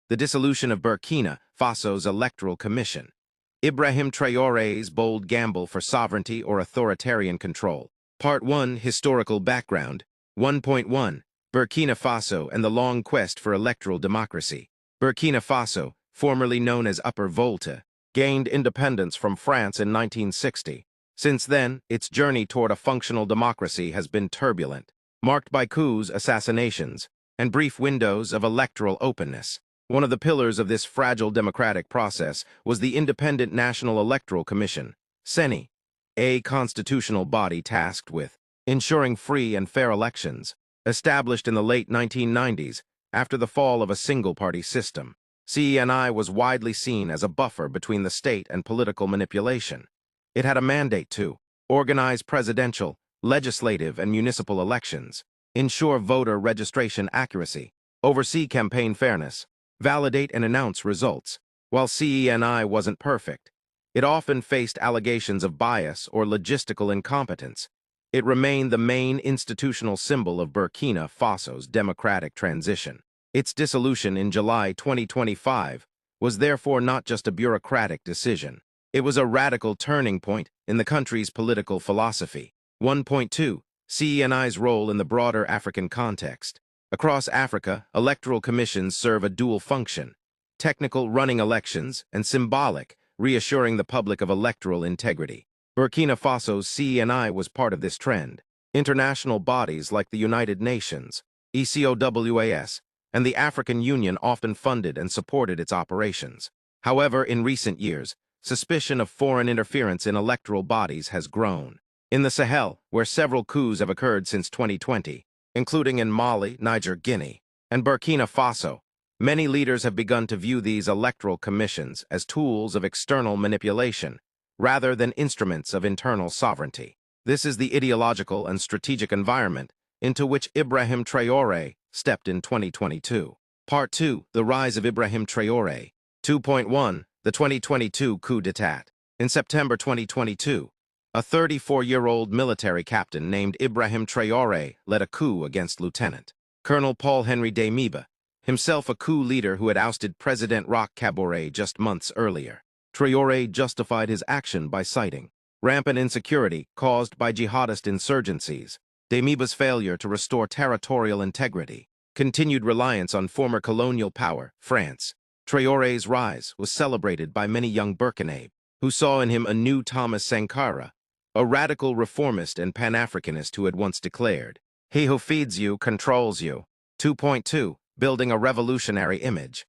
the dissolution of Burkina Faso's electoral commission. Ibrahim Traore's bold gamble for sovereignty or authoritarian control. Part 1. Historical background. 1.1. Burkina Faso and the long quest for electoral democracy. Burkina Faso, formerly known as Upper Volta, gained independence from France in 1960. Since then, its journey toward a functional democracy has been turbulent, marked by coups, assassinations, and brief windows of electoral openness. One of the pillars of this fragile democratic process was the Independent National Electoral Commission, CENI, a constitutional body tasked with ensuring free and fair elections. Established in the late 1990s, after the fall of a single-party system, CENI was widely seen as a buffer between the state and political manipulation. It had a mandate to organize presidential, legislative, and municipal elections, ensure voter registration accuracy, oversee campaign fairness, validate and announce results. While CENI wasn't perfect, it often faced allegations of bias or logistical incompetence. It remained the main institutional symbol of Burkina Faso's democratic transition. Its dissolution in July 2025 was therefore not just a bureaucratic decision. It was a radical turning point in the country's political philosophy. 1.2. CENI's role in the broader African context. Across Africa, electoral commissions serve a dual function: technical, running elections, and symbolic, reassuring the public of electoral integrity. Burkina Faso's CENI was part of this trend. International bodies like the United Nations, ECOWAS, and the African Union often funded and supported its operations. However, in recent years, suspicion of foreign interference in electoral bodies has grown. In the Sahel, where several coups have occurred since 2020, including in Mali, Niger, Guinea, and Burkina Faso, many leaders have begun to view these electoral commissions as tools of external manipulation, rather than instruments of internal sovereignty. This is the ideological and strategic environment into which Ibrahim Traore stepped in 2022. Part 2. The rise of Ibrahim Traore. 2.1. The 2022 coup d'etat. In September 2022, a 34-year-old military captain named Ibrahim Traore led a coup against Lieutenant Colonel Paul-Henri Damiba, himself a coup leader who had ousted President Roch Kabore just months earlier. Traore justified his action by citing rampant insecurity caused by jihadist insurgencies, Damiba's failure to restore territorial integrity, continued reliance on former colonial power, France. Traore's rise was celebrated by many young Burkinabés, who saw in him a new Thomas Sankara, a radical reformist and Pan-Africanist who had once declared, "He who feeds you controls you." 2.2. Building a revolutionary image.